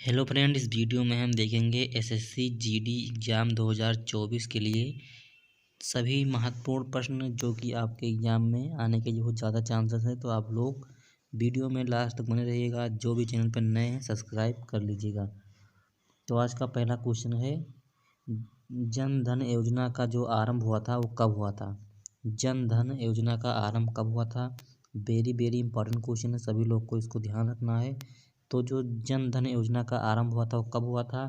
Hello friend, इस video में हम देखेंगे एसएससी जीडी एग्ज़ाम 2024 के लिए सभी महत्वपूर्ण प्रश्न जो कि आपके एग्ज़ाम में आने के बहुत ज़्यादा चांसेस है। तो आप लोग वीडियो में लास्ट तक बने रहिएगा। जो भी चैनल पर नए हैं सब्सक्राइब कर लीजिएगा। तो आज का पहला क्वेश्चन है, जन धन योजना का जो आरंभ हुआ था वो कब हुआ था। जन धन योजना का आरंभ कब हुआ था। वेरी इंपॉर्टेंट क्वेश्चन है, सभी लोग को इसको ध्यान रखना है। तो जो जन धन योजना का आरंभ हुआ था वो कब हुआ था,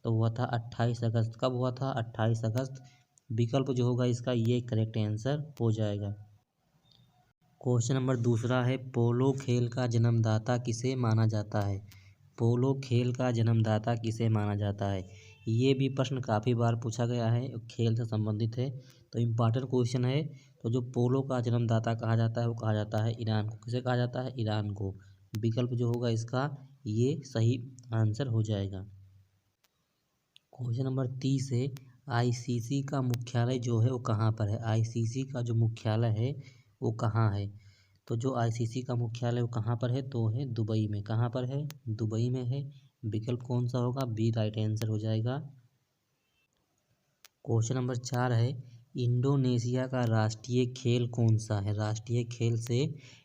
तो हुआ था 28 अगस्त। कब हुआ था? 28 अगस्त। विकल्प जो होगा इसका ये करेक्ट आंसर हो जाएगा। क्वेश्चन नंबर दूसरा है, पोलो खेल का जन्मदाता किसे माना जाता है। पोलो खेल का जन्मदाता किसे माना जाता है। ये भी प्रश्न काफ़ी बार पूछा गया है, खेल से संबंधित है, तो इम्पॉर्टेंट क्वेश्चन है। तो जो पोलो का जन्मदाता कहा जाता है वो कहा जाता है ईरान को। किसे कहा जाता है? ईरान को। विकल्प जो होगा इसका ये सही आंसर हो जाएगा। क्वेश्चन नंबर 30 है, आईसीसी का मुख्यालय जो है वो कहाँ पर है। आईसीसी का जो मुख्यालय है वो कहाँ है। तो जो आईसीसी का मुख्यालय वो कहाँ पर है, तो है दुबई में। कहाँ पर है? दुबई में है। विकल्प कौन सा होगा? बी राइट आंसर हो जाएगा। क्वेश्चन नंबर 4 है, इंडोनेशिया का राष्ट्रीय खेल कौन सा है। राष्ट्रीय खेल से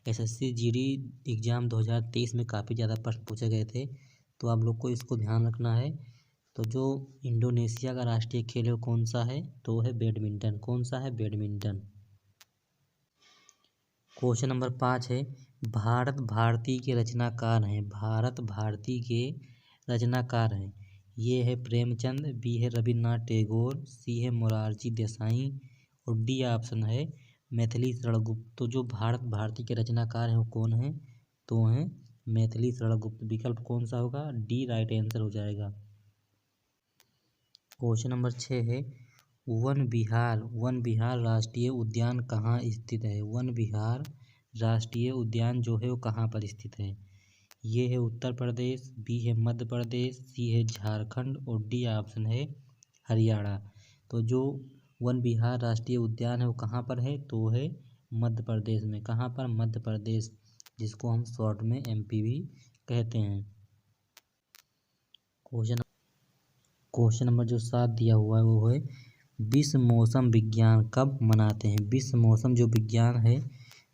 एसएससी जीडी एग्ज़ाम 2023 में काफ़ी ज़्यादा प्रश्न पूछे गए थे, तो आप लोग को इसको ध्यान रखना है। तो जो इंडोनेशिया का राष्ट्रीय खेल है वो कौन सा है, तो है बैडमिंटन। कौन सा है? बैडमिंटन। क्वेश्चन नंबर 5 है, भारत भारती के रचनाकार हैं। भारत भारती के रचनाकार हैं। ये है प्रेमचंद, बी है रविन्द्रनाथ टैगोर, सी है मोरारजी देसाई और डी ऑप्शन है मैथिली शरण गुप्त। तो जो भारत भारती के रचनाकार हैं वो कौन हैं, तो हैं मैथिली शरण गुप्त। विकल्प कौन सा होगा? डी राइट आंसर हो जाएगा। क्वेश्चन नंबर 6 है, वन विहार राष्ट्रीय उद्यान कहाँ स्थित है। वन विहार राष्ट्रीय उद्यान जो है वो कहाँ पर स्थित है। ये है उत्तर प्रदेश, बी है मध्य प्रदेश, सी है झारखंड और डी ऑप्शन है हरियाणा। तो जो वन विहार राष्ट्रीय उद्यान है वो कहाँ पर है, तो है मध्य प्रदेश में। कहाँ पर? मध्य प्रदेश, जिसको हम शॉर्ट में एमपी भी कहते हैं। क्वेश्चन नंबर जो 7 दिया हुआ है वो है, विश्व मौसम विज्ञान कब मनाते हैं। विश्व मौसम जो विज्ञान है,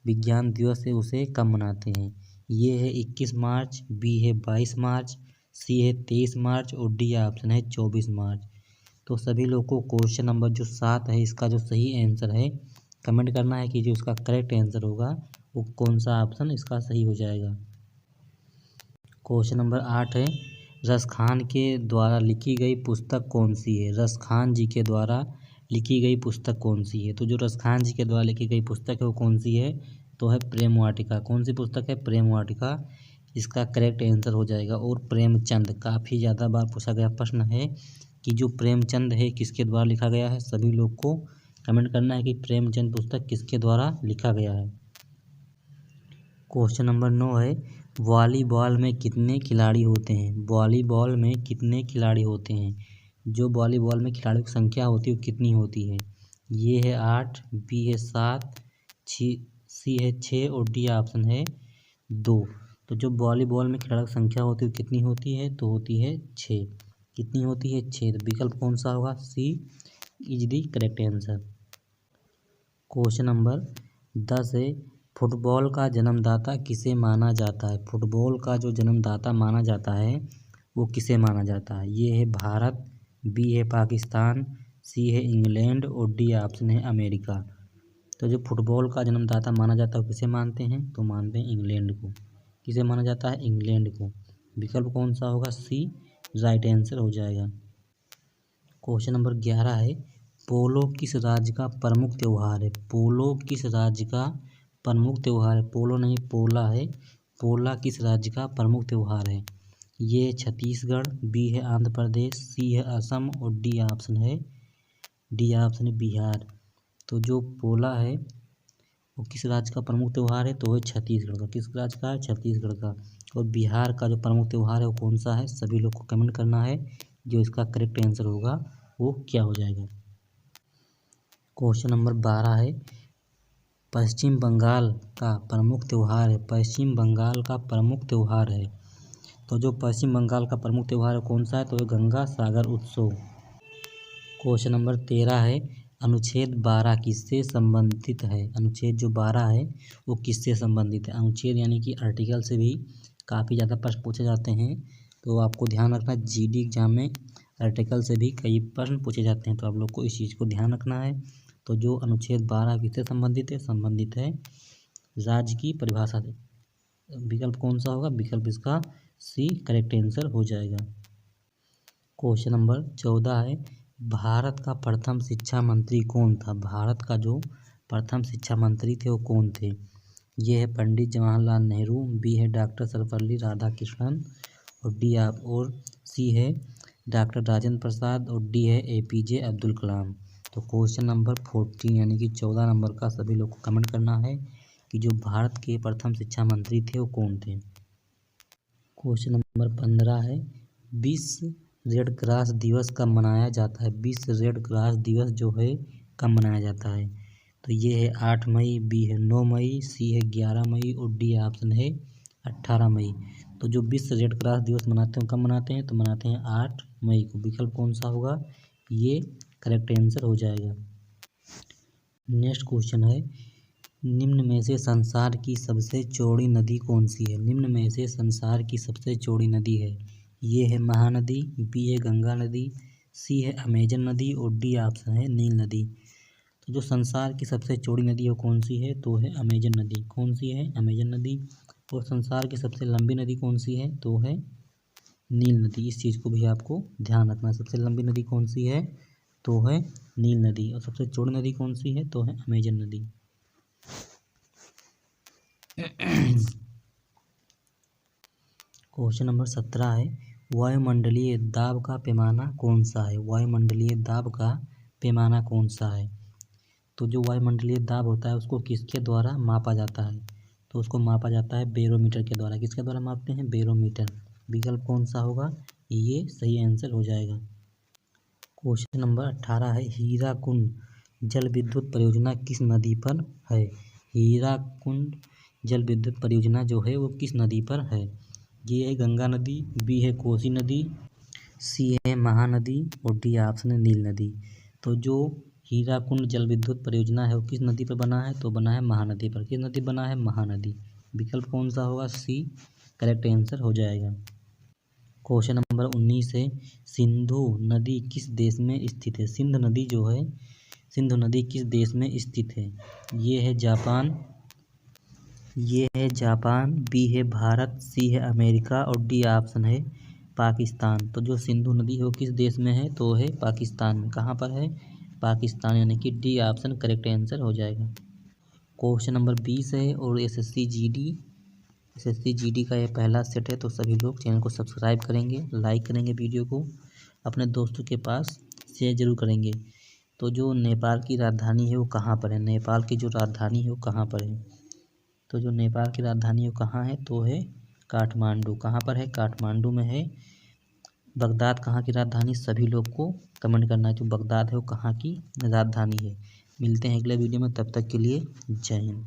विज्ञान दिवस है, उसे कब मनाते हैं। ये है 21 मार्च, बी है 22 मार्च, सी है 23 मार्च और डी ऑप्शन है 24 मार्च। तो सभी लोग को क्वेश्चन नंबर जो 7 है इसका जो सही आंसर है कमेंट करना है कि जो इसका करेक्ट आंसर होगा वो कौन सा ऑप्शन इसका सही हो जाएगा। क्वेश्चन नंबर 8 है, रसखान के द्वारा लिखी गई पुस्तक कौन सी है। रसखान जी के द्वारा लिखी गई पुस्तक कौन सी है। तो जो रसखान जी के द्वारा लिखी गई पुस्तक है वो कौन सी है, तो है प्रेम वाटिका। कौन सी पुस्तक है? प्रेम वाटिका। इसका करेक्ट आंसर हो जाएगा। और प्रेमचंद काफ़ी ज़्यादा बार पूछा गया प्रश्न है कि जो प्रेमचंद है किसके द्वारा लिखा गया है। सभी लोग को कमेंट करना है कि प्रेमचंद पुस्तक किसके द्वारा लिखा गया है। क्वेश्चन नंबर 9 है, वॉलीबॉल में कितने खिलाड़ी होते हैं। वॉलीबॉल में कितने खिलाड़ी होते हैं। जो वॉलीबॉल में खिलाड़ियों की संख्या होती है वो कितनी होती है। ये है 8, बी है 7, सी है 6 और डी ऑप्शन है 2। तो जो वॉलीबॉल में खिलाड़ियों की संख्या होती है कितनी होती है, तो होती है 6। कितनी होती है? 6। तो विकल्प कौन सा होगा? C is the correct answer. Question number 10 है, फुटबॉल का जन्मदाता किसे माना जाता है। फुटबॉल का जो जन्मदाता माना जाता है वो किसे माना जाता है। ये है भारत, बी है पाकिस्तान, सी है इंग्लैंड और डी ऑप्शन है अमेरिका। तो जो फुटबॉल का जन्मदाता माना जाता है वो किसे मानते हैं, तो मानते हैं इंग्लैंड को। किसे माना जाता है? इंग्लैंड को। विकल्प कौन सा होगा? सी राइट आंसर हो जाएगा। क्वेश्चन नंबर 11 है, पोलो किस राज्य का प्रमुख त्यौहार है। पोलो किस राज्य का प्रमुख त्यौहार है। पोलो नहीं पोला है। पोला किस राज्य का प्रमुख त्यौहार है। ये छत्तीसगढ़, बी है आंध्र प्रदेश, सी है असम और डी ऑप्शन है बिहार। तो जो पोला है वो किस राज्य का प्रमुख त्यौहार है, तो है छत्तीसगढ़ का। किस राज्य का है? छत्तीसगढ़ का। और बिहार का जो प्रमुख त्यौहार है वो कौन सा है, सभी लोग को कमेंट करना है। जो इसका करेक्ट आंसर होगा वो क्या हो जाएगा। क्वेश्चन नंबर 12 है, पश्चिम बंगाल का प्रमुख त्यौहार है। पश्चिम बंगाल का प्रमुख त्यौहार है। तो जो पश्चिम बंगाल का प्रमुख त्यौहार कौन सा है, तो गंगा सागर उत्सव। क्वेश्चन नंबर 13 है, अनुच्छेद 12 किससे संबंधित है। अनुच्छेद जो 12 है वो किससे संबंधित है। अनुच्छेद यानी कि आर्टिकल से भी काफ़ी ज़्यादा प्रश्न पूछे जाते हैं, तो आपको ध्यान रखना जीडी एग्जाम में आर्टिकल से भी कई प्रश्न पूछे जाते हैं, तो आप लोग को इस चीज़ को ध्यान रखना है। तो जो अनुच्छेद 12 किससे संबंधित है, संबंधित है राज्य की परिभाषा से। विकल्प कौन सा होगा, विकल्प इसका सी करेक्ट आंसर हो जाएगा। क्वेश्चन नंबर 14 है, भारत का प्रथम शिक्षा मंत्री कौन था। भारत का जो प्रथम शिक्षा मंत्री थे वो कौन थे। ये है पंडित जवाहरलाल नेहरू, बी है डॉक्टर सर्वपल्ली राधाकृष्णन, और सी है डॉक्टर राजेंद्र प्रसाद, और डी है APJ अब्दुल कलाम। तो क्वेश्चन नंबर 14 यानी कि 14 नंबर का सभी लोग को कमेंट करना है कि जो भारत के प्रथम शिक्षा मंत्री थे वो कौन थे। क्वेश्चन नंबर 15 है, विश्व रेड क्रॉस दिवस कब मनाया जाता है। विश्व रेड क्रॉस दिवस जो है कब मनाया जाता है, तो ये है 8 मई, बी है 9 मई, सी है 11 मई, और डी ऑप्शन है 18 मई। तो जो विश्व रेड क्रॉस दिवस मनाते हैं कब मनाते हैं, तो मनाते हैं 8 मई को। विकल्प कौन सा होगा, ये करेक्ट आंसर हो जाएगा। नेक्स्ट क्वेश्चन है, निम्न में से संसार की सबसे चौड़ी नदी कौन सी है। निम्न में से संसार की सबसे चौड़ी नदी है, ये है महानदी, बी है गंगा नदी, सी है अमेजन नदी, और डी ऑप्शन है नील नदी। तो जो संसार की सबसे चौड़ी नदी है कौन सी है, तो है अमेजन नदी। कौन सी है, अमेजन नदी। और संसार की सबसे लंबी नदी कौन सी है, तो है नील नदी। इस चीज़ को भी आपको ध्यान रखना है। सबसे लंबी नदी कौन सी है, तो है नील नदी, और सबसे चौड़ी नदी कौन सी है, तो है अमेजन नदी। क्वेश्चन नंबर 17 है, वायुमंडलीय दाब का पैमाना कौन सा है। वायुमंडलीय दाब का पैमाना कौन सा है। तो जो वायुमंडलीय दाब होता है उसको किसके द्वारा मापा जाता है, तो उसको मापा जाता है बैरोमीटर के द्वारा। किसके द्वारा मापते हैं, बैरोमीटर। विकल्प कौन सा होगा, ये सही आंसर हो जाएगा। क्वेश्चन नंबर 18 है, हीराकुंड जल विद्युत परियोजना किस नदी पर है। हीराकुंड जल विद्युत परियोजना जो है वो किस नदी पर है। ये है गंगा नदी, बी है कोसी नदी, सी है महानदी, और डी ऑप्शन है नील नदी। तो जो हीराकुंड जल विद्युत परियोजना है वो किस नदी पर बना है, तो बना है महानदी पर। किस नदी बना है, महानदी। विकल्प कौन सा होगा, सी करेक्ट आंसर हो जाएगा। क्वेश्चन नंबर 19 है, सिंधु नदी किस देश में स्थित है। सिंधु नदी जो है, सिंधु नदी किस देश में स्थित है। ये है जापान, बी है भारत, सी है अमेरिका, और डी ऑप्शन है पाकिस्तान। तो जो सिंधु नदी है वो किस देश में है, तो है पाकिस्तान में। कहाँ पर है, पाकिस्तान, यानी कि डी ऑप्शन करेक्ट आंसर हो जाएगा। क्वेश्चन नंबर 20 है, और SSC GD का ये पहला सेट है, तो सभी लोग चैनल को सब्सक्राइब करेंगे, लाइक करेंगे, वीडियो को अपने दोस्तों के पास शेयर जरूर करेंगे। तो जो नेपाल की राजधानी है वो कहाँ पर है। नेपाल की जो राजधानी है वो कहाँ पर है, तो जो नेपाल की राजधानी है वो कहाँ है, तो है काठमांडू। कहाँ पर है, काठमांडू में है। बगदाद कहाँ की राजधानी, सभी लोग को कमेंट करना है जो बगदाद है वो कहाँ की राजधानी है। मिलते हैं अगले वीडियो में, तब तक के लिए जय हिंद।